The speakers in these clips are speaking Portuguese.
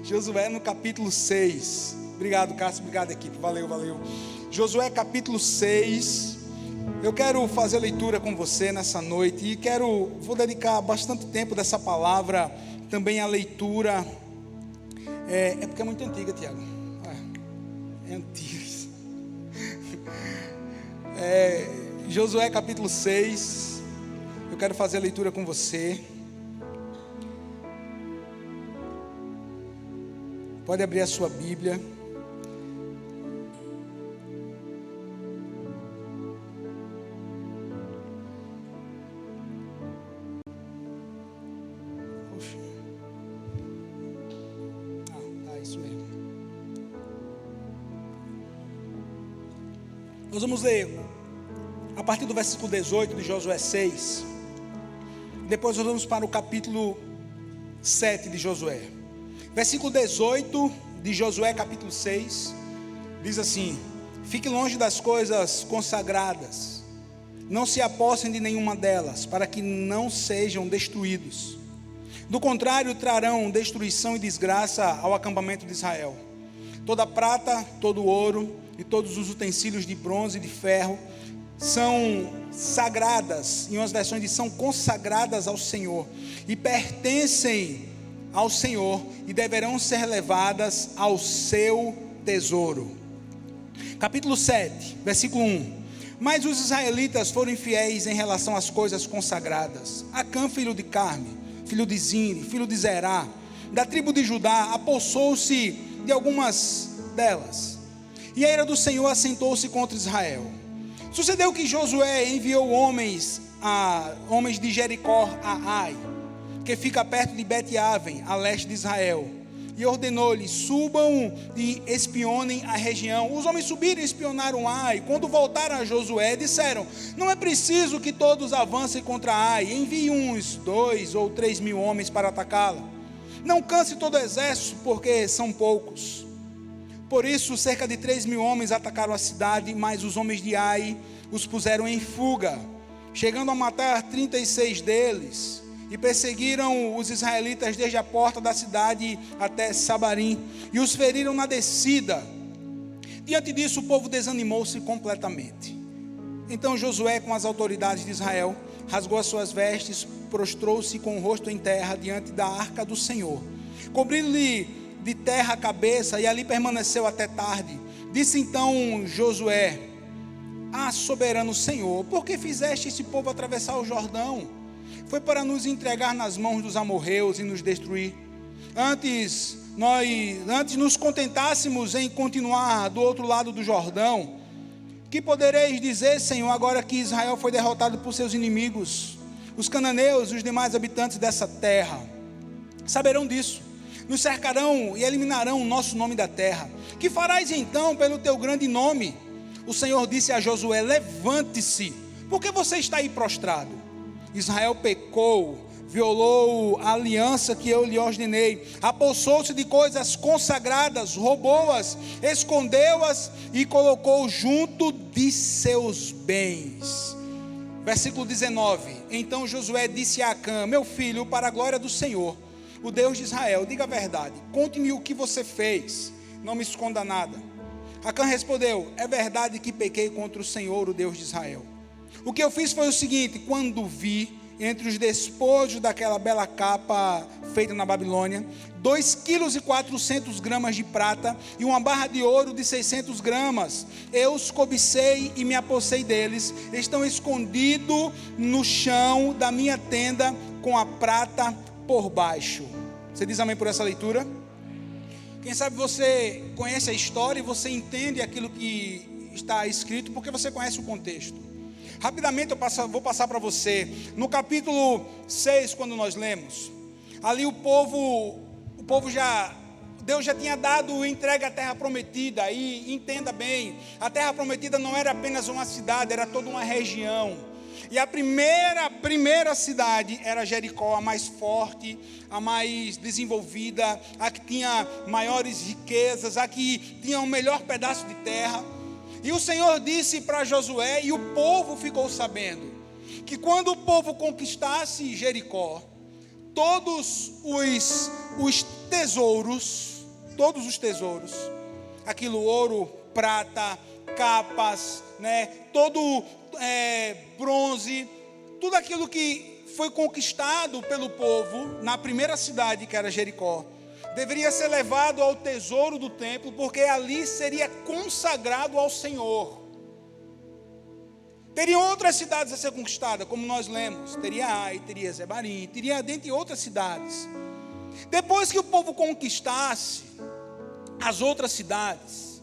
Josué no capítulo 6. Obrigado, Cássio, obrigado, equipe. Valeu. Josué capítulo 6. Eu quero fazer a leitura com você nessa noite e vou dedicar bastante tempo dessa palavra também à leitura. É porque é muito antiga, Tiago. É antiga. Josué capítulo 6. Eu quero fazer a leitura com você. Pode abrir a sua Bíblia. Isso mesmo. Nós vamos ler a partir do versículo 18 de Josué 6. Depois nós vamos para o capítulo 7 de Josué. Versículo 18 de Josué capítulo 6 diz assim: fique longe das coisas consagradas, não se apossem de nenhuma delas, para que não sejam destruídos. Do contrário, trarão destruição e desgraça ao acampamento de Israel. Toda prata, todo ouro e todos os utensílios de bronze e de ferro são sagradas, em umas versões são consagradas ao Senhor, e pertencem ao Senhor, e deverão ser levadas ao seu tesouro. Capítulo 7, versículo 1. Mas os israelitas foram infiéis em relação às coisas consagradas. Acã, filho de Carme, filho de Zine, filho de Zerá, da tribo de Judá, apossou-se de algumas delas, e a ira do Senhor assentou-se contra Israel. Sucedeu que Josué enviou homens de Jericó a Ai, que fica perto de Bet-Aven, a leste de Israel, e ordenou-lhes: subam e espionem a região. Os homens subiram e espionaram Ai. Quando voltaram a Josué, disseram: não é preciso que todos avancem contra Ai, envie uns 2 ou 3 mil homens para atacá-la. Não canse todo o exército, porque são poucos. Por isso, cerca de 3 mil homens atacaram a cidade, mas os homens de Ai os puseram em fuga, chegando a matar 36 deles, e perseguiram os israelitas desde a porta da cidade até Sabarim, e os feriram na descida. Diante disso, o povo desanimou-se completamente. Então Josué, com as autoridades de Israel, rasgou as suas vestes, prostrou-se com o rosto em terra diante da arca do Senhor, cobriu-lhe de terra a cabeça, e ali permaneceu até tarde. Disse então Josué: soberano Senhor, por que fizeste esse povo atravessar o Jordão? Foi para nos entregar nas mãos dos amorreus e nos destruir. Antes nos contentássemos em continuar do outro lado do Jordão. Que podereis dizer, Senhor, agora que Israel foi derrotado por seus inimigos, os cananeus e os demais habitantes dessa terra? Saberão disso, nos cercarão e eliminarão o nosso nome da terra. Que farás então pelo teu grande nome? O Senhor disse a Josué: levante-se, porque você está aí prostrado. Israel pecou, violou a aliança que eu lhe ordenei, apossou-se de coisas consagradas, roubou-as, escondeu-as e colocou junto de seus bens. Versículo 19. Então Josué disse a Acã: meu filho, para a glória do Senhor, o Deus de Israel, diga a verdade, conte-me o que você fez, não me esconda nada. Acã respondeu: é verdade que pequei contra o Senhor, o Deus de Israel. O que eu fiz foi o seguinte: quando vi entre os despojos daquela bela capa feita na Babilônia, 2,4 kg de prata e uma barra de ouro de 600 gramas, eu os cobicei e me apossei deles. Estão escondidos no chão da minha tenda com a prata por baixo. Você diz amém por essa leitura? Quem sabe você conhece a história e você entende aquilo que está escrito, porque você conhece o contexto. Rapidamente vou passar para você. No capítulo 6, quando nós lemos, ali Deus já tinha dado entregue à terra prometida. E entenda bem, a terra prometida não era apenas uma cidade, era toda uma região. E a primeira cidade era Jericó, a mais forte, a mais desenvolvida, a que tinha maiores riquezas, a que tinha o melhor pedaço de terra. E o Senhor disse para Josué, e o povo ficou sabendo, que quando o povo conquistasse Jericó, todos os tesouros todos os tesouros. Aquilo, ouro, prata, capas, né? Todo bronze, tudo aquilo que foi conquistado pelo povo na primeira cidade, que era Jericó, deveria ser levado ao tesouro do templo, porque ali seria consagrado ao Senhor. Teriam outras cidades a ser conquistadas, como nós lemos. Teria Ai, teria Zebarim, teria dentre outras cidades. Depois que o povo conquistasse as outras cidades,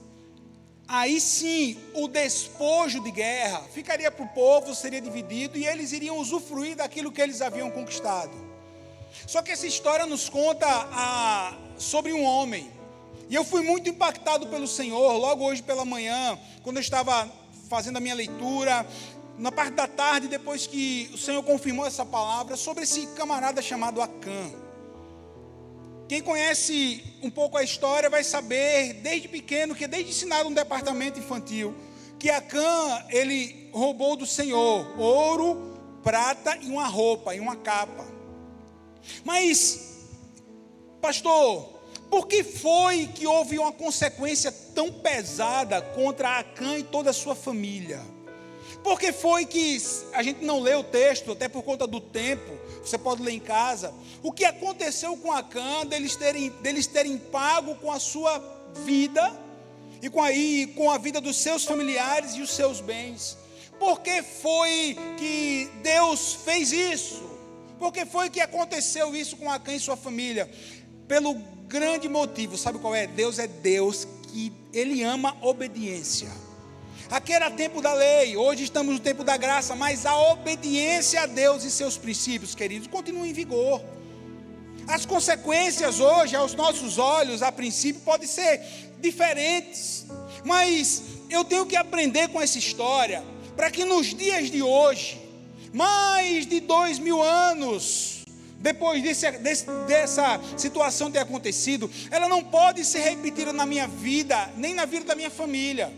aí sim o despojo de guerra ficaria para o povo, seria dividido, e eles iriam usufruir daquilo que eles haviam conquistado. Só que essa história nos conta sobre um homem, e eu fui muito impactado pelo Senhor, logo hoje pela manhã, quando eu estava fazendo a minha leitura, na parte da tarde, depois que o Senhor confirmou essa palavra, sobre esse camarada chamado Acã. Quem conhece um pouco a história vai saber, desde pequeno, que desde ensinado no departamento infantil, que Acã, ele roubou do Senhor ouro, prata e uma roupa, e uma capa. Mas, pastor, por que foi que houve uma consequência tão pesada contra Acã e toda a sua família? Por que foi que a gente não lê o texto, até por conta do tempo, você pode ler em casa, o que aconteceu com Acã, deles terem pago com a sua vida, e com a vida dos seus familiares e os seus bens? Por que foi que Deus fez isso? Por que foi que aconteceu isso com Acã e sua família? Pelo grande motivo, sabe qual é? Deus é Deus que Ele ama obediência. Aqui era tempo da lei, hoje estamos no tempo da graça, mas a obediência a Deus e seus princípios, queridos, continua em vigor. As consequências hoje, aos nossos olhos, a princípio, podem ser diferentes, mas eu tenho que aprender com essa história, para que nos dias de hoje, mais de 2000 anos depois dessa situação ter acontecido, ela não pode ser repetida na minha vida, nem na vida da minha família.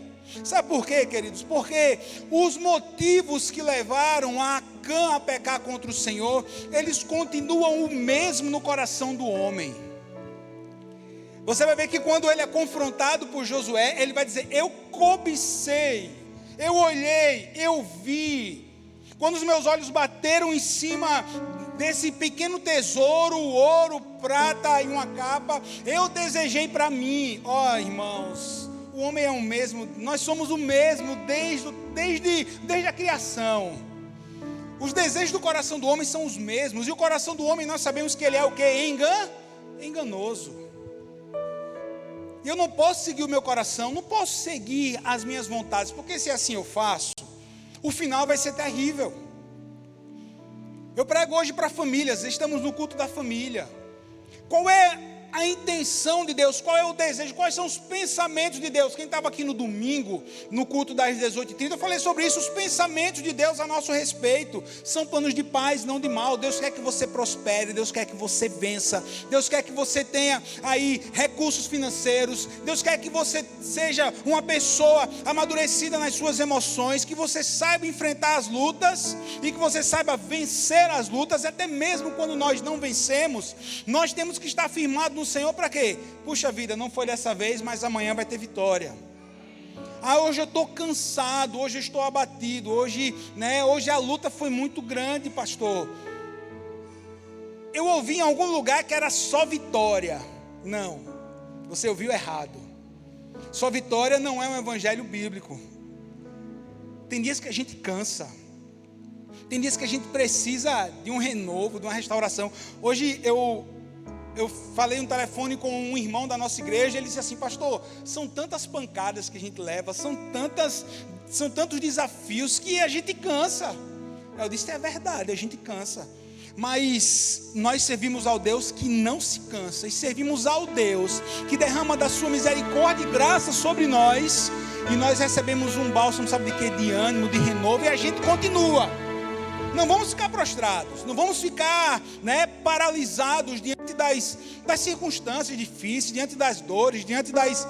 Sabe por quê, queridos? Porque os motivos que levaram a Acã a pecar contra o Senhor, eles continuam o mesmo no coração do homem. Você vai ver que quando ele é confrontado por Josué, ele vai dizer: eu cobicei, eu olhei, eu vi. Quando os meus olhos bateram em cima desse pequeno tesouro, ouro, prata e uma capa, eu desejei para mim. Ó, irmãos, o homem é o mesmo, nós somos o mesmo desde a criação. Os desejos do coração do homem são os mesmos, e o coração do homem nós sabemos que ele é o quê? Enganoso. E eu não posso seguir o meu coração, não posso seguir as minhas vontades, porque se assim eu faço, o final vai ser terrível. Eu prego hoje para famílias, estamos no culto da família. Qual é a intenção de Deus? Qual é o desejo? Quais são os pensamentos de Deus? Quem estava aqui no domingo, no culto das 18h30, eu falei sobre isso. Os pensamentos de Deus a nosso respeito são planos de paz, não de mal. Deus quer que você prospere, Deus quer que você vença, Deus quer que você tenha aí recursos financeiros, Deus quer que você seja uma pessoa amadurecida nas suas emoções, que você saiba enfrentar as lutas e que você saiba vencer as lutas. Até mesmo quando nós não vencemos, nós temos que estar firmados no Senhor. Para quê? Puxa vida, não foi dessa vez, mas amanhã vai ter vitória. Hoje eu estou cansado, hoje eu estou abatido, hoje a luta foi muito grande, pastor. Eu ouvi em algum lugar que era só vitória. Não, você ouviu errado. Só vitória não é um evangelho bíblico. Tem dias que a gente cansa, tem dias que a gente precisa de um renovo, de uma restauração. Hoje eu falei no telefone com um irmão da nossa igreja. Ele disse assim: pastor, são tantas pancadas que a gente leva, são tantos desafios que a gente cansa. Eu disse: é verdade, a gente cansa, mas nós servimos ao Deus que não se cansa, e servimos ao Deus que derrama da sua misericórdia e graça sobre nós, e nós recebemos um bálsamo, sabe de quê? De ânimo, de renovo, e a gente continua. Não vamos ficar prostrados, não vamos ficar paralisados diante das circunstâncias difíceis, diante das dores, diante das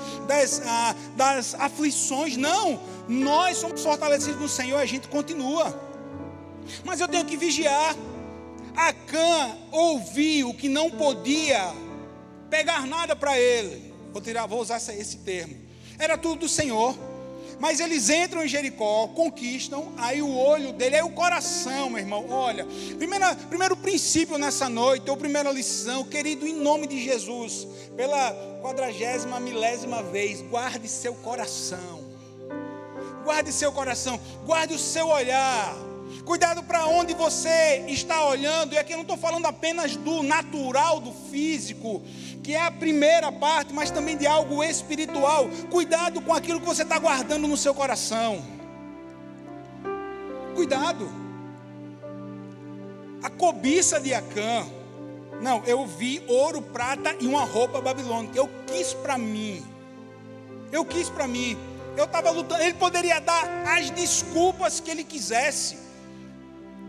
aflições. Não, nós somos fortalecidos no Senhor e a gente continua. Mas eu tenho que vigiar. Acã ouviu que não podia pegar nada para ele. vou usar esse termo. Era tudo do Senhor. Mas eles entram em Jericó, conquistam, aí o olho dele, aí o coração, meu irmão. Olha, primeiro princípio nessa noite, ou primeira lição, querido, em nome de Jesus, pela 40ª milésima vez, guarde seu coração. Guarde seu coração, guarde o seu olhar. Cuidado para onde você está olhando. E aqui eu não estou falando apenas do natural, do físico, que é a primeira parte, mas também de algo espiritual. Cuidado com aquilo que você está guardando no seu coração. Cuidado. A cobiça de Acã. Não, eu vi ouro, prata e uma roupa babilônica. Eu quis para mim. Eu estava lutando. Ele poderia dar as desculpas que ele quisesse.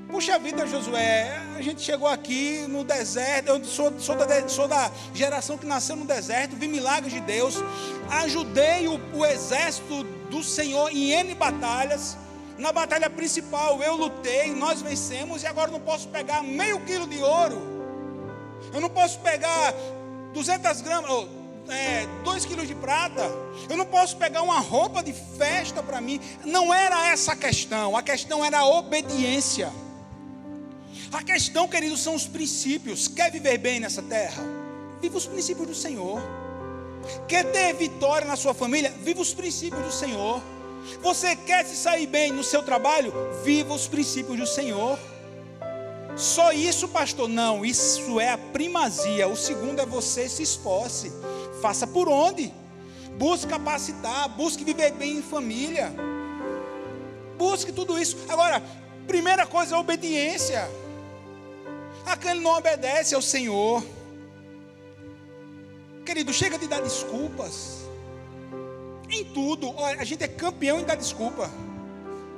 Puxa vida, Josué, a gente chegou aqui no deserto, eu sou da geração que nasceu no deserto, vi milagres de Deus, ajudei o exército do Senhor em N batalhas, na batalha principal eu lutei, nós vencemos, e agora eu não posso pegar meio quilo de ouro, eu não posso pegar 200 gramas, 2 quilos de prata, eu não posso pegar uma roupa de festa para mim. Não era essa a questão era a obediência. A questão, queridos, são os princípios. Quer viver bem nessa terra? Viva os princípios do Senhor. Quer ter vitória na sua família? Viva os princípios do Senhor. Você quer se sair bem no seu trabalho? Viva os princípios do Senhor. Só isso, pastor? Não, isso é a primazia. O segundo é você se esforce. Faça por onde? Busque capacitar, busque viver bem em família. Busque tudo isso. Agora, primeira coisa é a obediência. Aquele não obedece ao Senhor. Querido, chega de dar desculpas. Em tudo. Olha, a gente é campeão em dar desculpa.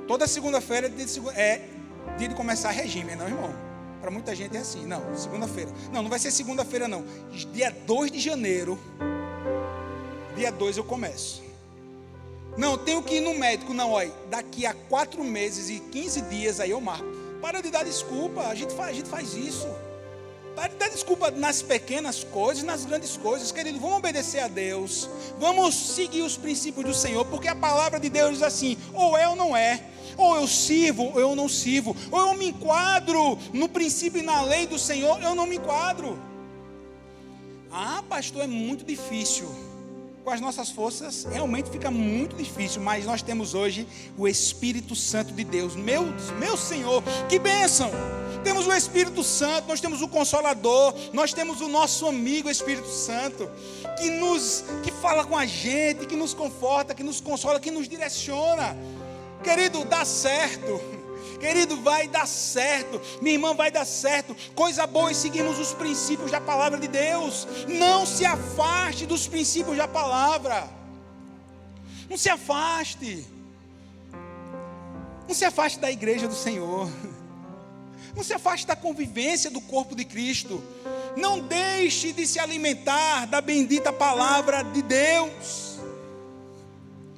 Toda segunda-feira é dia de começar regime, não, irmão? Para muita gente é assim. Não, segunda-feira. Não vai ser segunda-feira, não. Dia 2 de janeiro. Dia 2 eu começo. Não, tenho que ir no médico. Não, olha, daqui a 4 meses e 15 dias aí eu marco. Para de dar desculpa, a gente faz isso. Para de dar desculpa nas pequenas coisas, nas grandes coisas. Querido, vamos obedecer a Deus. Vamos seguir os princípios do Senhor. Porque a palavra de Deus diz assim: ou é ou não é. Ou eu sirvo ou eu não sirvo. Ou eu me enquadro no princípio e na lei do Senhor, eu não me enquadro. Ah, pastor, é muito difícil. Com as nossas forças, realmente fica muito difícil. Mas nós temos hoje o Espírito Santo de Deus. Meu Senhor, que bênção! Temos o Espírito Santo, nós temos o Consolador, nós temos o nosso amigo Espírito Santo, que fala com a gente, que nos conforta, que nos consola, que nos direciona. Querido, dá certo. Querido, vai dar certo. Minha irmã, vai dar certo. Coisa boa em seguirmos os princípios da palavra de Deus. Não se afaste dos princípios da palavra. Não se afaste. Não se afaste da igreja do Senhor. Não se afaste da convivência do corpo de Cristo. Não deixe de se alimentar da bendita palavra de Deus.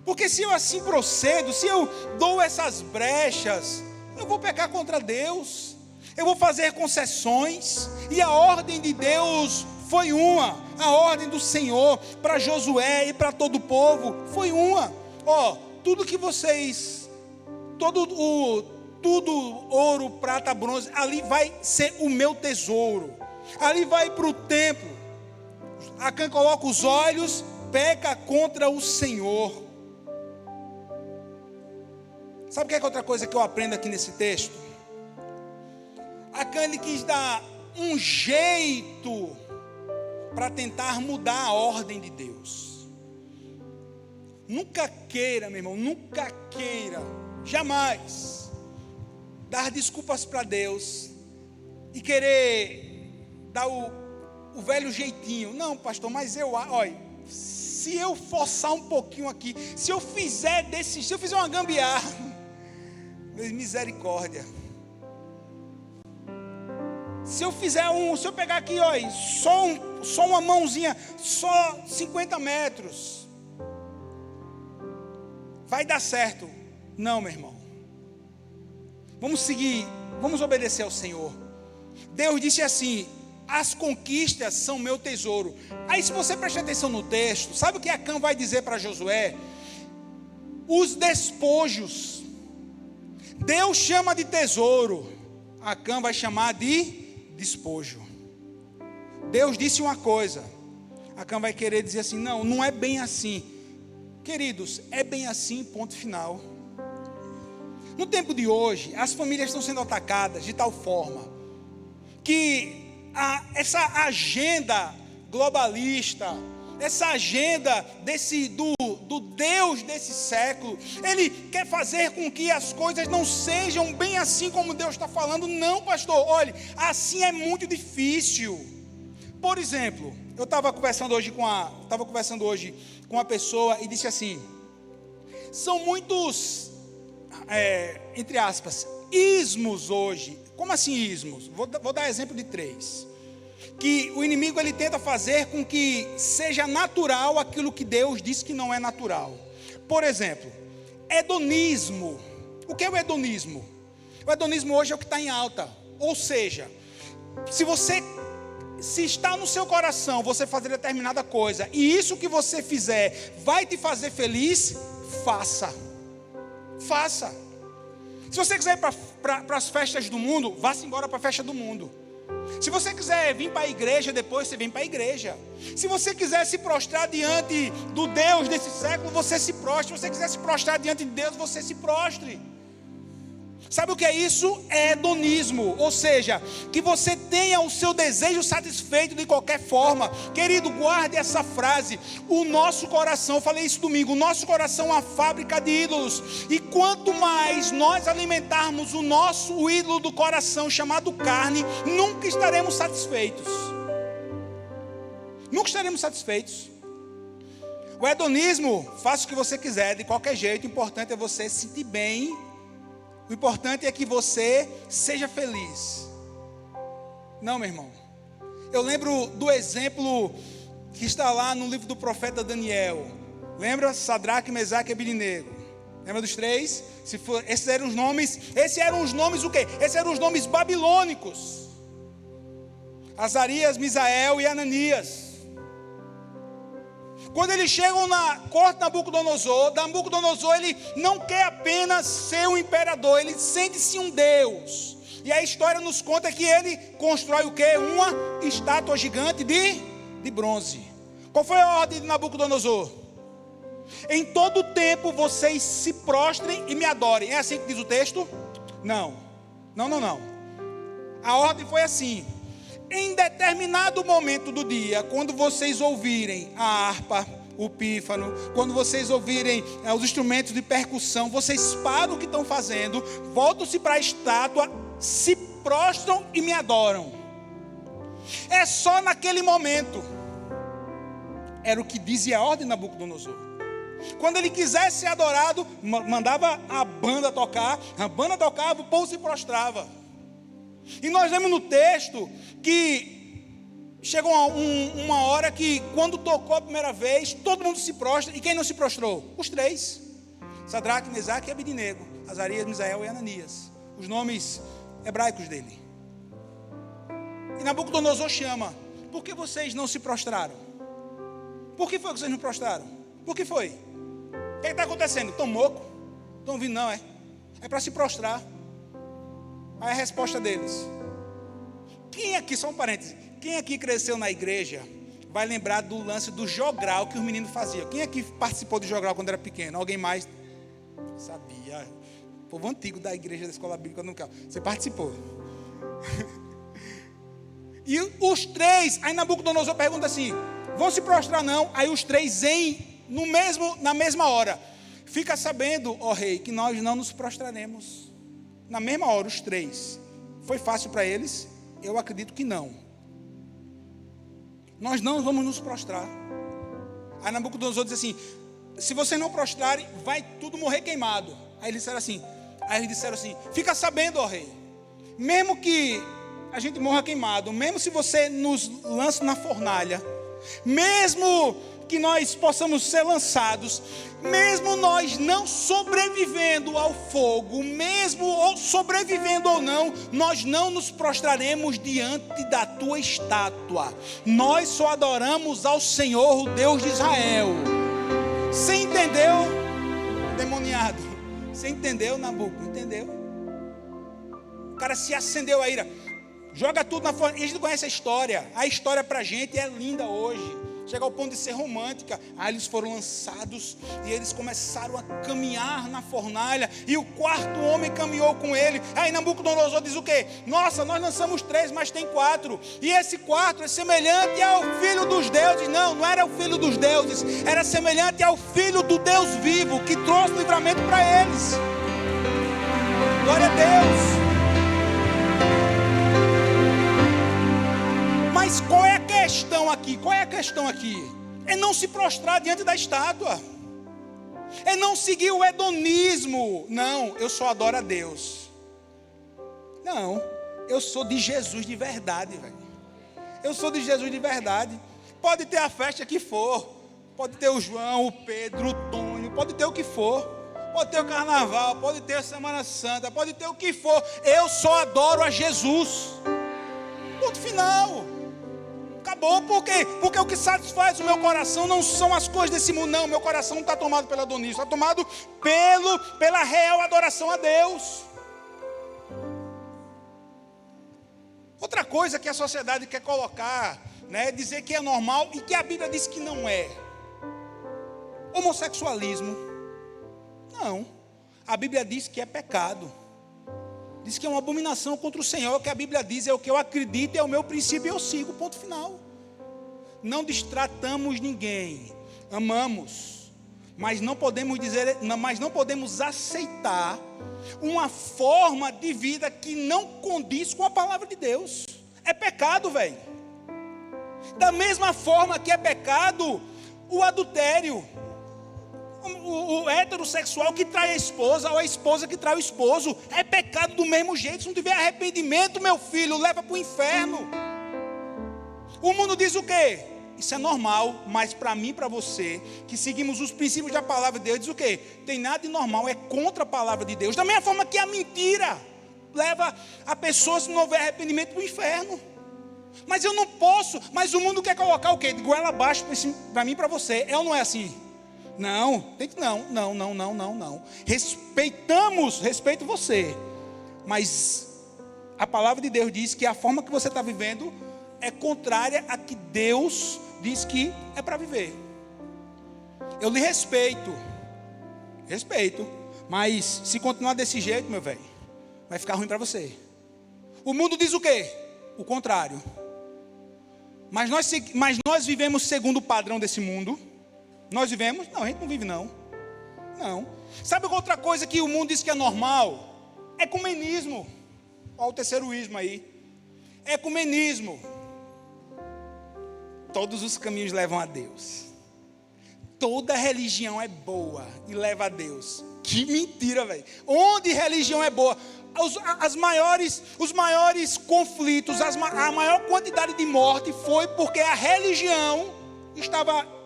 Porque se eu assim procedo, se eu dou essas brechas, eu vou pecar contra Deus, eu vou fazer concessões, e a ordem de Deus foi uma, a ordem do Senhor para Josué e para todo o povo foi uma. Tudo que vocês, tudo ouro, prata, bronze, ali vai ser o meu tesouro, ali vai para o templo. Acã coloca os olhos, peca contra o Senhor. Sabe o que é outra coisa que eu aprendo aqui nesse texto? Acã quis dar um jeito para tentar mudar a ordem de Deus. Nunca queira, meu irmão, nunca queira, jamais, dar desculpas para Deus e querer dar o velho jeitinho. Não, pastor, mas olha, se eu forçar um pouquinho aqui, se eu fizer uma gambiarra, misericórdia. Se eu pegar aqui, olha, só uma mãozinha, só 50 metros, vai dar certo. Não, meu irmão. Vamos seguir, vamos obedecer ao Senhor. Deus disse assim: as conquistas são meu tesouro. Aí se você prestar atenção no texto, sabe o que Acã vai dizer para Josué? Os despojos. Deus chama de tesouro, Acã vai chamar de despojo. Deus disse uma coisa, Acã vai querer dizer assim, não, não é bem assim. Queridos, é bem assim, ponto final. No tempo de hoje, as famílias estão sendo atacadas de tal forma que essa agenda globalista, essa agenda do Deus desse século, ele quer fazer com que as coisas não sejam bem assim como Deus está falando. Não, pastor, olhe, assim é muito difícil. Por exemplo, eu estava conversando hoje com uma pessoa e disse assim, são muitos, entre aspas, ismos hoje. Como assim ismos? Vou dar exemplo de 3. Que o inimigo ele tenta fazer com que seja natural aquilo que Deus disse que não é natural. Por exemplo, hedonismo. O que é o hedonismo? O hedonismo hoje é o que está em alta. Ou seja, se está no seu coração você fazer determinada coisa, e isso que você fizer vai te fazer feliz, faça. Faça. Se você quiser ir para as festas do mundo, vá-se embora para a festa do mundo. Se você quiser vir para a igreja depois, você vem para a igreja. Se você quiser se prostrar diante do Deus desse século, você se prostre. Se você quiser se prostrar diante de Deus, você se prostre. Sabe o que é isso? É hedonismo. Ou seja, que você tenha o seu desejo satisfeito de qualquer forma. Querido, guarde essa frase. O nosso coração, eu falei isso domingo, o nosso coração é uma fábrica de ídolos. E quanto mais nós alimentarmos o ídolo do coração, chamado carne, nunca estaremos satisfeitos. Nunca estaremos satisfeitos. O hedonismo, faça o que você quiser, de qualquer jeito, o importante é você se sentir bem. O importante é que você seja feliz. Não, meu irmão. Eu lembro do exemplo que está lá no livro do profeta Daniel. Lembra? Sadraque, Mesaque e Abednego. Lembra dos 3? Esses eram os nomes o quê? Esses eram os nomes babilônicos. Azarias, Misael e Ananias. Quando eles chegam na corte de Nabucodonosor, ele não quer apenas ser um imperador, ele sente-se um Deus. E a história nos conta que ele constrói o quê? Uma estátua gigante de bronze. Qual foi a ordem de Nabucodonosor? Em todo tempo vocês se prostrem e me adorem. É assim que diz o texto? Não. A ordem foi assim. Em determinado momento do dia, quando vocês ouvirem a harpa, o pífano, quando vocês ouvirem os instrumentos de percussão, vocês param o que estão fazendo, voltam-se para a estátua, se prostram e me adoram. É só naquele momento. Era o que dizia a ordem de Nabucodonosor. Quando ele quisesse ser adorado, mandava a banda tocar, a banda tocava, o povo se prostrava. E nós vemos no texto que chegou uma hora que quando tocou a primeira vez, todo mundo se prostra. E quem não se prostrou? Os 3. Sadraque, Mesaque e Abednego. Azarias, Misael e Ananias. Os nomes hebraicos dele. E Nabucodonosor chama. Por que vocês não se prostraram? Por que foi que vocês não prostraram? Por que foi? O que está acontecendo? Estão moco? Estão ouvindo? Não, é para se prostrar. Aí a resposta deles. Quem aqui, só um parêntese, quem aqui cresceu na igreja vai lembrar do lance do jogral que os meninos faziam? Quem aqui participou do jogral quando era pequeno? Alguém mais? Sabia. O povo antigo da igreja da escola bíblica nunca. Você participou. E os 3, aí Nabucodonosor pergunta assim, vão se prostrar não? Aí os 3 na mesma hora. Fica sabendo, ó rei, que nós não nos prostraremos. Na mesma hora, os 3. Foi fácil para eles? Eu acredito que não. Nós não vamos nos prostrar. Aí Nabucodonosor diz assim, se vocês não prostrarem, vai tudo morrer queimado. Aí eles disseram assim, fica sabendo, ó rei, mesmo que a gente morra queimado, mesmo se você nos lance na fornalha, mesmo que nós possamos ser lançados, mesmo nós não sobrevivendo ao fogo, mesmo ou sobrevivendo ou não, nós não nos prostraremos diante da tua estátua. Nós só adoramos ao Senhor, o Deus de Israel. Você entendeu, demoniado? Você entendeu, Nabuco? Entendeu? O cara se acendeu a ira. Joga tudo na fornalha. A gente conhece a história pra gente é linda hoje. Chega ao ponto de ser romântica. Aí eles foram lançados e eles começaram a caminhar na fornalha. E o quarto homem caminhou com ele. Aí Nabucodonosor diz o quê? Nossa, nós lançamos 3, mas tem 4. E esse quarto é semelhante ao filho dos deuses. Não, não era o filho dos deuses. Era semelhante ao filho do Deus vivo, que trouxe livramento para eles. Glória a Deus. Mas qual é a questão aqui? Qual é a questão aqui? É não se prostrar diante da estátua. É não seguir o hedonismo. Não, eu só adoro a Deus. Não, eu sou de Jesus de verdade, velho. Eu sou de Jesus de verdade. Pode ter a festa que for. Pode ter o João, o Pedro, o Tônio. Pode ter o que for. Pode ter o carnaval, pode ter a Semana Santa. Pode ter o que for. Eu só adoro a Jesus. Ponto final. Acabou, por quê? Porque o que satisfaz o meu coração não são as coisas desse mundo, não. Meu coração não está tomado pela adonismo, está tomado pela real adoração a Deus. Outra coisa que a sociedade quer colocar, né, dizer que é normal e que a Bíblia diz que não é. Homossexualismo. Não. A Bíblia diz que é pecado. Diz que é uma abominação contra o Senhor. O que a Bíblia diz é o que eu acredito, é o meu princípio e eu sigo, ponto final. Não destratamos ninguém, amamos, mas não podemos aceitar uma forma de vida que não condiz com a palavra de Deus. É pecado, velho. Da mesma forma que é pecado o adultério, o heterossexual que trai a esposa, ou a esposa que trai o esposo, é pecado do mesmo jeito. Se não tiver arrependimento, meu filho, leva para o inferno. O mundo diz o quê? Isso é normal, mas para mim e para você, que seguimos os princípios da palavra de Deus, diz o quê? Tem nada de normal, é contra a palavra de Deus. Da mesma forma que a mentira leva a pessoa, se não houver arrependimento, para o inferno. Mas eu não posso, mas o mundo quer colocar o quê? De goela abaixo para mim e para você. É ou não é assim? Não, não. Respeito você. Mas a palavra de Deus diz que a forma que você está vivendo é contrária a que Deus diz que é para viver. Eu lhe respeito, mas se continuar desse jeito, meu velho, vai ficar ruim para você. O mundo diz o quê? O contrário. Mas nós vivemos segundo o padrão desse mundo. Nós vivemos? Não, a gente não vive não. Sabe outra coisa que o mundo diz que é normal? Ecumenismo. Olha o terceiroísmo aí. Ecumenismo. Todos os caminhos levam a Deus. Toda religião é boa e leva a Deus. Que mentira, velho. Onde religião é boa? Os maiores conflitos, a maior quantidade de morte foi porque a religião estava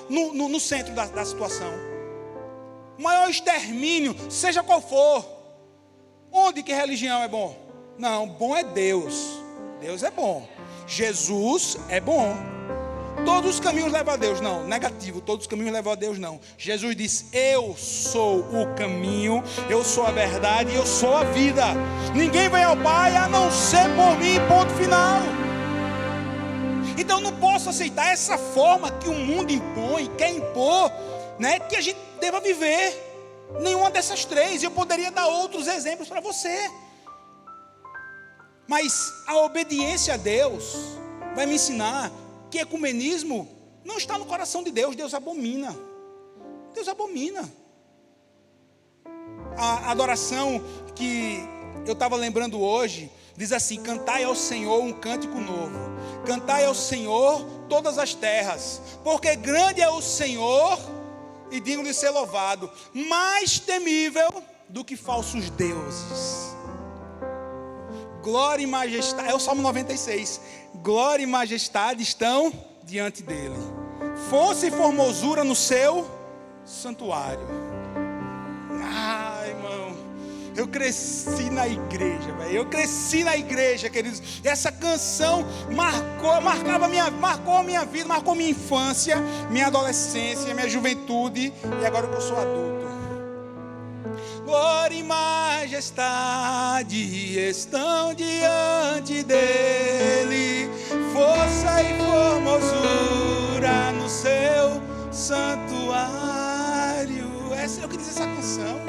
no centro da situação. O maior extermínio, seja qual for. Onde que religião é bom? Não, bom é Deus. Deus é bom. Jesus é bom. Todos os caminhos levam a Deus. Não, negativo, todos os caminhos levam a Deus. Não. Jesus disse: eu sou o caminho, eu sou a verdade e eu sou a vida. Ninguém vem ao Pai a não ser por mim, ponto final. Então eu não posso aceitar essa forma que o mundo impõe, quer impor, né, que a gente deva viver. Nenhuma dessas três. Eu poderia dar outros exemplos para você. Mas a obediência a Deus vai me ensinar que ecumenismo não está no coração de Deus. Deus abomina. Deus abomina. A adoração que eu estava lembrando hoje diz assim: cantai ao Senhor um cântico novo. Cantai ao Senhor todas as terras, porque grande é o Senhor e digno de ser louvado, mais temível do que falsos deuses. Glória e majestade, é o Salmo 96. Glória e majestade estão diante dele. força e formosura no seu santuário. Ah, irmão, eu cresci na igreja, velho. Eu cresci na igreja, queridos. Essa canção marcou a minha vida, marcou minha infância, minha adolescência, minha juventude, e agora que eu sou adulto. Glória e majestade estão diante dele, força e formosura no seu santuário. Essa é o que diz essa canção.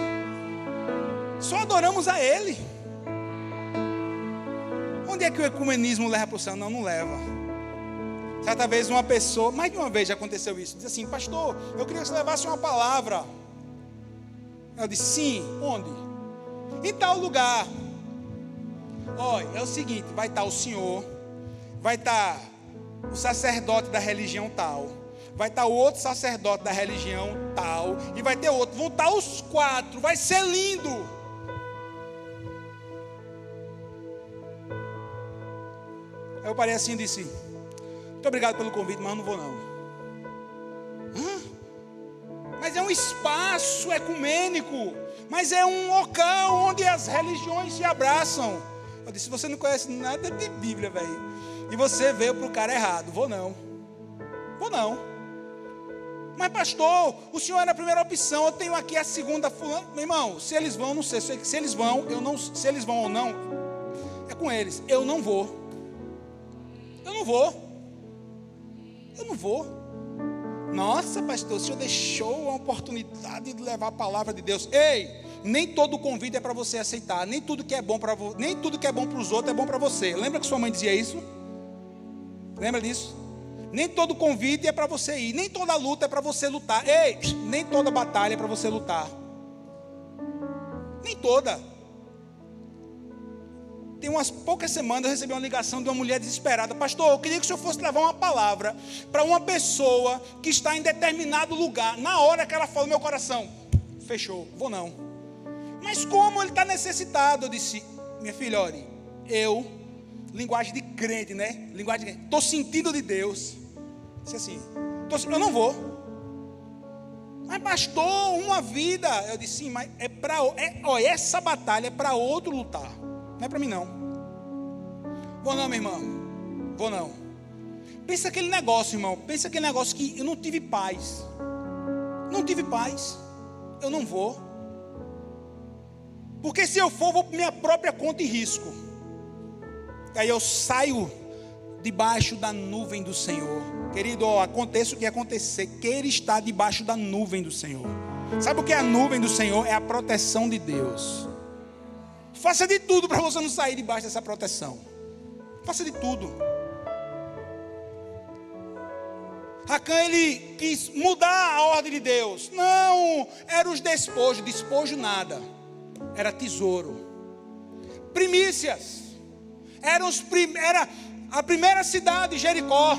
Só adoramos a ele. Onde é que o ecumenismo leva para o céu? Não, não leva. Certa vez uma pessoa, mais de uma vez já aconteceu isso, disse assim: pastor, eu queria que você levasse uma palavra. Eu disse: sim, onde? Em tal lugar. Olha, é o seguinte, vai estar o senhor, vai estar o sacerdote da religião tal, vai estar o outro sacerdote da religião tal, e vai ter outro, vão estar os 4, vai ser lindo. Aí eu parei assim e disse: muito obrigado pelo convite, mas eu não vou não. Mas é um espaço ecumênico, mas é um local onde as religiões se abraçam. Eu disse: você não conhece nada de Bíblia, velho, e você veio para o cara errado. Vou não. Mas pastor, o senhor era a primeira opção, eu tenho aqui a segunda. Fulano. Meu irmão, se eles vão, não sei, se eles vão, eu não, se eles vão ou não, é com eles. Eu não vou. Nossa, pastor, o senhor deixou a oportunidade de levar a palavra de Deus. Ei, nem todo convite é para você aceitar. Nem tudo que é bom para você, nem tudo que é bom para os outros é bom para você. Lembra que sua mãe dizia isso? Lembra disso? Nem todo convite é para você ir. Nem toda luta é para você lutar. Ei, nem toda batalha é para você lutar. Nem toda. Tem umas poucas semanas eu recebi uma ligação de uma mulher desesperada: pastor, eu queria que o senhor fosse levar uma palavra para uma pessoa que está em determinado lugar. Na hora que ela falou, meu coração fechou, vou não. Mas como ele está necessitado? Eu disse: minha filha, olha, linguagem de crente, né? Linguagem de crente, estou sentindo de Deus. Disse assim: eu não vou. Mas pastor, uma vida. Eu disse: sim, mas essa batalha é para outro lutar. Não é para mim não. Vou não, meu irmão. Vou não. Pensa aquele negócio, irmão. Pensa aquele negócio que eu não tive paz. Eu não vou. Porque se eu for, vou por minha própria conta e risco. Aí eu saio debaixo da nuvem do Senhor. Querido, aconteça o que acontecer, queira estar debaixo da nuvem do Senhor. Sabe o que é a nuvem do Senhor? É a proteção de Deus. Faça de tudo para você não sair debaixo dessa proteção. Faça de tudo. Acã, ele quis mudar a ordem de Deus. Não, era os despojos. Despojo nada. Era tesouro. Primícias. Era a primeira cidade, Jericó.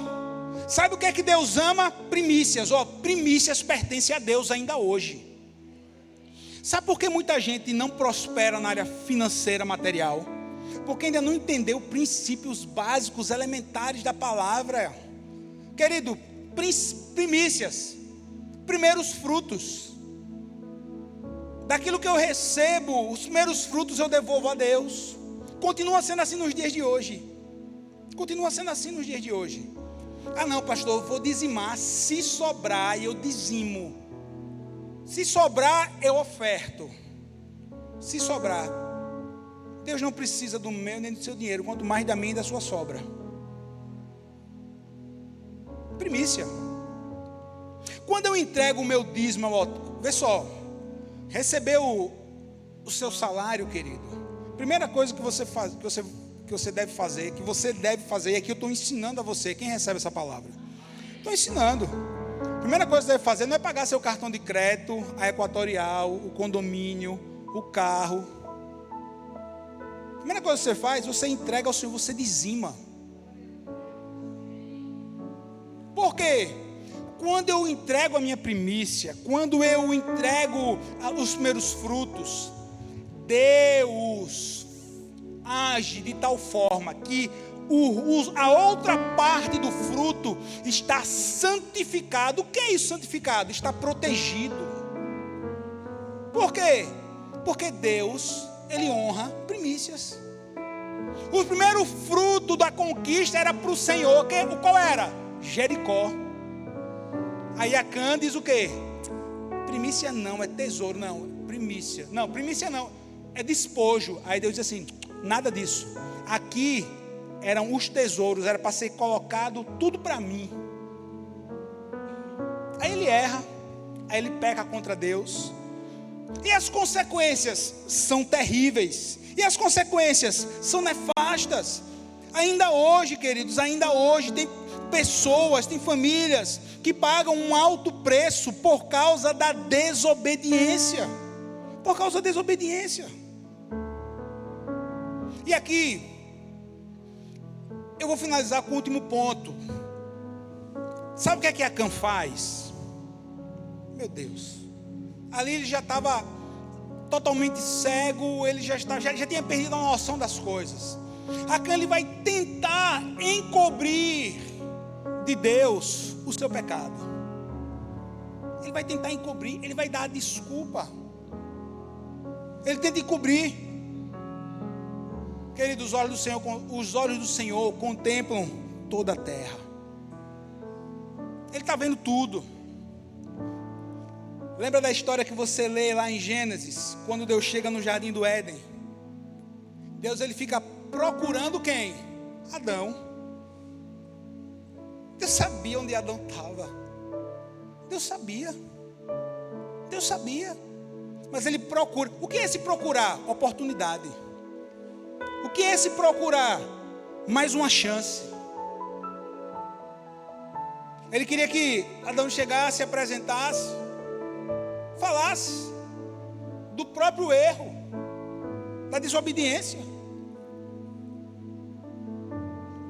Sabe o que é que Deus ama? Primícias. Primícias pertencem a Deus ainda hoje. Sabe por que muita gente não prospera na área financeira, material? Porque ainda não entendeu princípios básicos, elementares da palavra. Querido, primícias, primeiros frutos. Daquilo que eu recebo, os primeiros frutos eu devolvo a Deus. Continua sendo assim nos dias de hoje. Ah não, pastor, eu vou dizimar. Se sobrar, eu dizimo. Se sobrar, eu oferto. Se sobrar. Deus não precisa do meu nem do seu dinheiro, quanto mais da minha e da sua sobra. Primícia. Quando eu entrego o meu dízimo, vê só, recebeu o seu salário, querido. Primeira coisa que você faz, que você deve fazer, e aqui eu estou ensinando a você. Quem recebe essa palavra? Estou ensinando. Primeira coisa que você deve fazer não é pagar seu cartão de crédito, a Equatorial, o condomínio, o carro. Primeira coisa que você faz, você entrega ao Senhor, você dizima. Por quê? Quando eu entrego a minha primícia, quando eu entrego os primeiros frutos, Deus age de tal forma que a outra parte do fruto está santificado. O que é isso, santificado? Está protegido. Por quê? Porque Deus, Ele honra primícias. O primeiro fruto da conquista era para o Senhor. Qual era? Jericó. Aí Acã diz o quê? Primícia não, é tesouro. Não, primícia. Não, primícia não, é despojo. Aí Deus diz assim, nada disso. Aqui eram os tesouros, era para ser colocado tudo para mim. Aí ele erra, aí ele peca contra Deus. E as consequências são terríveis. E as consequências são nefastas. Ainda hoje, queridos, ainda hoje tem pessoas, tem famílias que pagam um alto preço por causa da desobediência. Por causa da desobediência. E aqui eu vou finalizar com o último ponto. Sabe o que é que Acã faz? Meu Deus. Ali ele já estava totalmente cego, ele já tinha perdido a noção das coisas. Acã ele vai tentar encobrir de Deus o seu pecado. Ele vai tentar encobrir, ele vai dar a desculpa. Ele tenta encobrir. Queridos, os olhos do Senhor contemplam toda a terra. Ele está vendo tudo. Lembra da história que você lê lá em Gênesis, quando Deus chega no jardim do Éden? Deus ele fica procurando quem? Adão. Deus sabia onde Adão estava. Deus sabia. Deus sabia. Mas ele procura. O que é esse procurar? Oportunidade. O que é esse procurar? Mais uma chance. Ele queria que Adão chegasse, se apresentasse, falasse do próprio erro, da desobediência.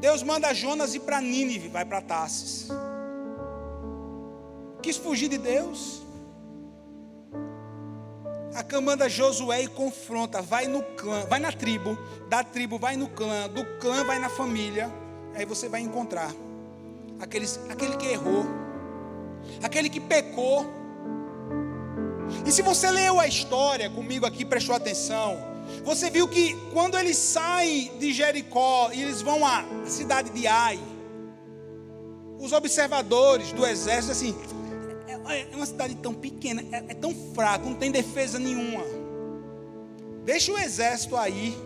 Deus manda Jonas ir para Nínive, vai para Tarsis. Quis fugir de Deus. Acã manda Josué e confronta, vai no clã, vai na tribo, da tribo vai no clã, do clã vai na família. Aí você vai encontrar aquele que errou, aquele que pecou. E se você leu a história comigo aqui, prestou atenção, você viu que quando eles saem de Jericó e eles vão à cidade de Ai, os observadores do exército assim, é uma cidade tão pequena, é tão fraca, não tem defesa nenhuma. Deixa o exército aí,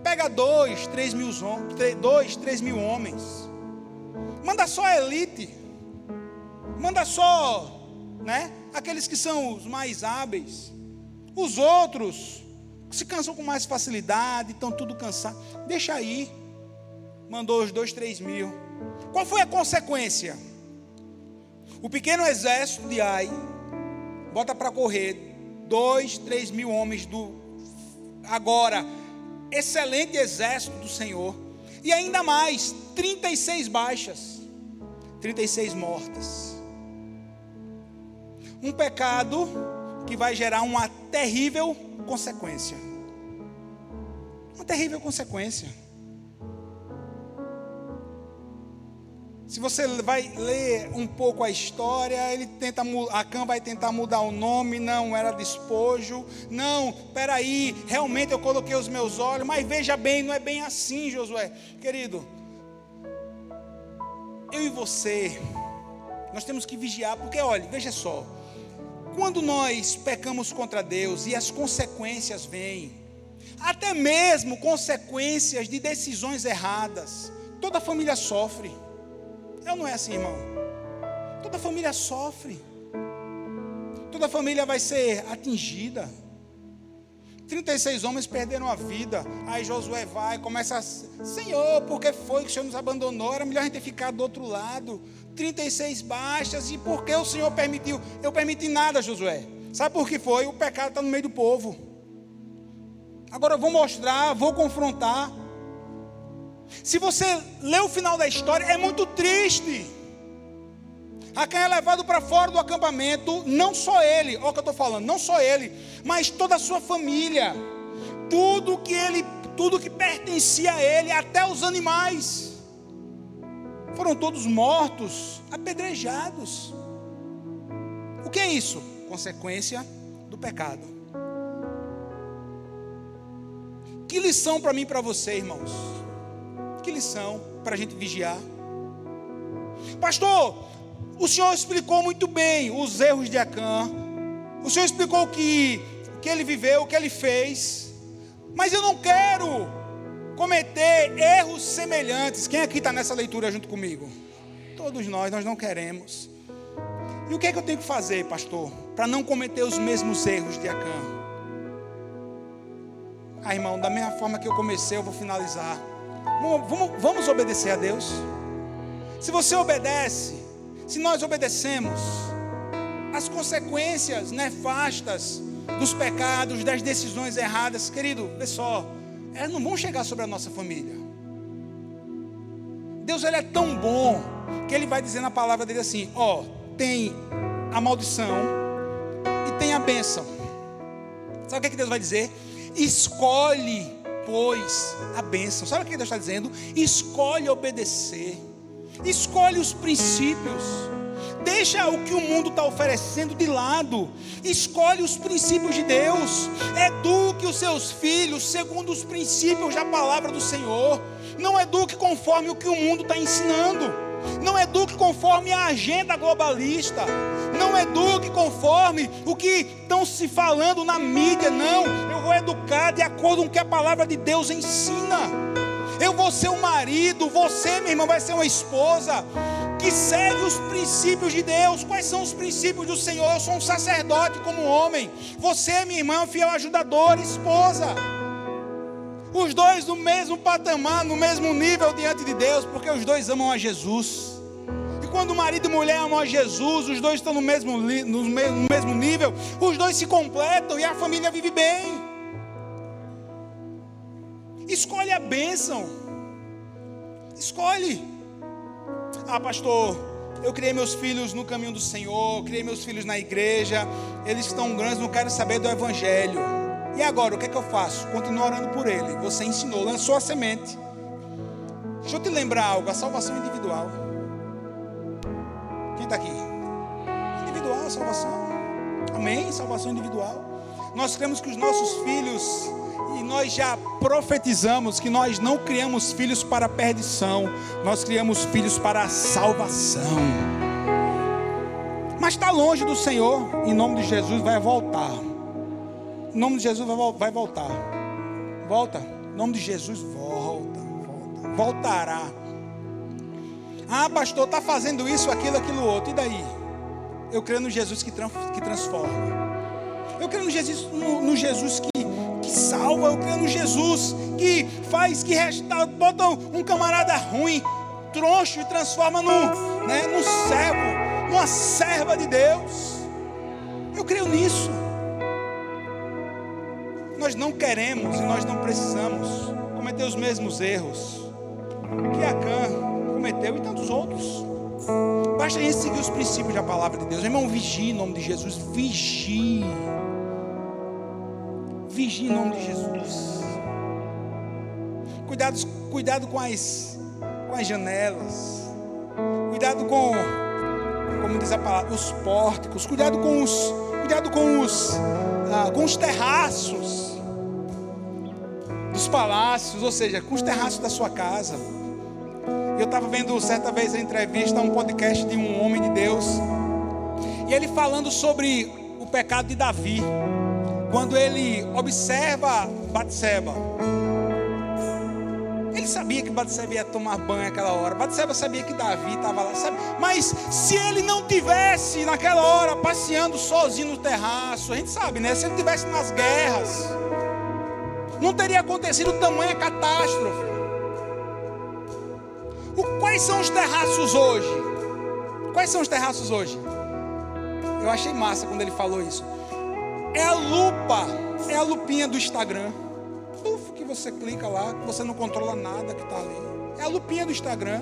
pega 2, 3 mil homens, manda só a elite, manda só, né, aqueles que são os mais hábeis. Os outros se cansam com mais facilidade, estão tudo cansados. Deixa aí. Mandou os 2, 3 mil. Qual foi a consequência? O pequeno exército de Ai bota para correr 2, 3 mil homens do agora excelente exército do Senhor. E ainda mais 36 baixas, 36 mortas. Um pecado que vai gerar uma terrível consequência. Uma terrível consequência. Se você vai ler um pouco a história, Acã vai tentar mudar o nome, não era despojo, não, peraí, realmente eu coloquei os meus olhos, mas veja bem, não é bem assim, Josué. Querido, eu e você, nós temos que vigiar, porque olha, veja só, quando nós pecamos contra Deus e as consequências vêm, até mesmo consequências de decisões erradas, toda a família sofre. Não é assim, irmão? Toda família sofre. Toda família vai ser atingida. 36 homens perderam a vida. Aí Josué vai, começa a... Senhor, por que foi que o Senhor nos abandonou? Era melhor a gente ter ficado do outro lado. 36 baixas. E por que o Senhor permitiu? Eu permiti nada, Josué. Sabe por que foi? O pecado está no meio do povo. Agora eu vou mostrar, vou confrontar. Se você ler o final da história, é muito triste. Acã é levado para fora do acampamento, não só ele, olha o que eu estou falando, não só ele, mas toda a sua família. Tudo que ele tudo que pertencia a ele, até os animais, foram todos mortos, apedrejados. O que é isso? Consequência do pecado. Que lição para mim e para você, irmãos? Que lição para a gente vigiar? Pastor, o senhor explicou muito bem os erros de Acã. O senhor explicou o que ele viveu, o que ele fez. Mas eu não quero cometer erros semelhantes. Quem aqui está nessa leitura junto comigo? Todos nós não queremos. E o que é que eu tenho que fazer, pastor, para não cometer os mesmos erros de Acã? Irmão, da mesma forma que eu comecei, eu vou finalizar. Vamos obedecer a Deus? Se você obedece, se nós obedecemos, as consequências nefastas dos pecados, das decisões erradas, querido, vê só, elas não vão chegar sobre a nossa família. Deus, ele é tão bom que ele vai dizer na palavra dele assim: ó, tem a maldição e tem a bênção. Sabe o que Deus vai dizer? Escolhe, pois, a bênção. Sabe o que Deus está dizendo? Escolhe obedecer, escolhe os princípios. Deixa o que o mundo está oferecendo de lado. Escolhe os princípios de Deus. Eduque os seus filhos segundo os princípios da palavra do Senhor. Não eduque conforme o que o mundo está ensinando. Não eduque conforme a agenda globalista. Não eduque conforme o que estão se falando na mídia. Não, eu vou educar de acordo com o que a palavra de Deus ensina. Eu vou ser um marido, você, minha irmã, vai ser uma esposa que segue os princípios de Deus. Quais são os princípios do Senhor? Eu sou um sacerdote como homem. Você, minha irmã, é um fiel ajudador, esposa. Os dois no mesmo patamar, no mesmo nível diante de Deus, porque os dois amam a Jesus. E quando marido e mulher amam a Jesus, os dois estão no mesmo nível, os dois se completam e a família vive bem. Escolhe a bênção. Escolhe. Ah, pastor, eu criei meus filhos no caminho do Senhor, criei meus filhos na igreja, eles estão grandes, não quero saber do evangelho. E agora, o que é que eu faço? Continuo orando por ele. Você ensinou, lançou a semente. Deixa eu te lembrar algo, a salvação é individual. Quem está aqui? Individual a salvação. Amém? Salvação individual. Nós cremos que os nossos filhos, e nós já profetizamos que nós não criamos filhos para a perdição, nós criamos filhos para a salvação. Mas está longe do Senhor, em nome de Jesus vai voltar. Em nome de Jesus vai voltar. Volta, em nome de Jesus voltará. Ah, pastor, está fazendo isso, aquilo outro, e daí? Eu creio no Jesus que transforma. Eu creio no Jesus que salva. Eu creio no Jesus que faz, que restaura, bota um camarada ruim, troncho, e transforma num servo, numa serva de Deus. Eu creio nisso. Nós não queremos e nós não precisamos cometer os mesmos erros que Acã cometeu e tantos outros. Basta a gente seguir os princípios da palavra de Deus. Irmão, vigie em nome de Jesus. Vigie em nome de Jesus. Cuidado com as janelas. Cuidado com, como diz a palavra, os pórticos. Cuidado com os terraços dos palácios, ou seja, com os terraços da sua casa. Eu estava vendo certa vez a entrevista, um podcast de um homem de Deus, e ele falando sobre o pecado de Davi, quando ele observa Batseba. Ele sabia que Batseba ia tomar banho naquela hora. Batseba sabia que Davi estava lá, sabe? Mas se ele não tivesse naquela hora passeando sozinho no terraço, a gente sabe, né? Se ele tivesse nas guerras, não teria acontecido tamanha catástrofe. Quais são os terraços hoje? Quais são os terraços hoje? Eu achei massa quando ele falou isso. É a lupa, é a lupinha do Instagram. Que você clica lá, que você não controla nada que está ali. É a lupinha do Instagram,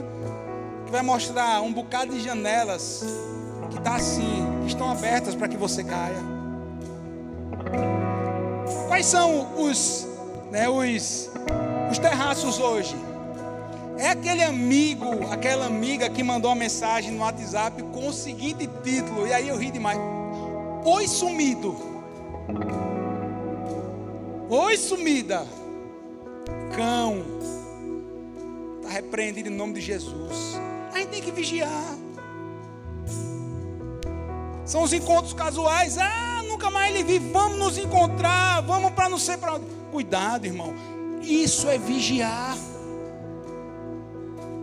que vai mostrar um bocado de janelas que está assim, que estão abertas para que você caia. Quais são né, os terraços hoje. É aquele amigo, aquela amiga que mandou uma mensagem no WhatsApp com o seguinte título, e aí eu ri demais: oi sumido, oi sumida, cão, está repreendido em nome de Jesus. A gente tem que vigiar. São os encontros casuais. Nunca mais ele vive, vamos nos encontrar, vamos para não sei para onde. Cuidado, irmão, isso é vigiar.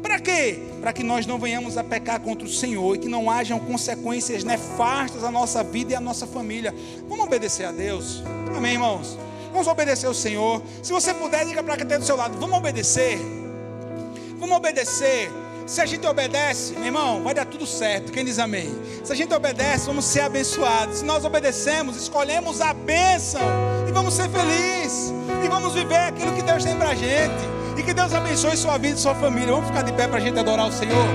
Para quê? Para que nós não venhamos a pecar contra o Senhor e que não hajam consequências nefastas à nossa vida e à nossa família. Vamos obedecer a Deus? Amém, irmãos? Vamos obedecer ao Senhor. Se você puder, diga para quem está do seu lado: vamos obedecer. Vamos obedecer. Se a gente obedece, meu irmão, vai dar tudo certo. Quem diz amém? Se a gente obedece, vamos ser abençoados. Se nós obedecemos, escolhemos a bênção e vamos ser felizes. E vamos viver aquilo que Deus tem para a gente. E que Deus abençoe sua vida e sua família. Vamos ficar de pé para a gente adorar o Senhor.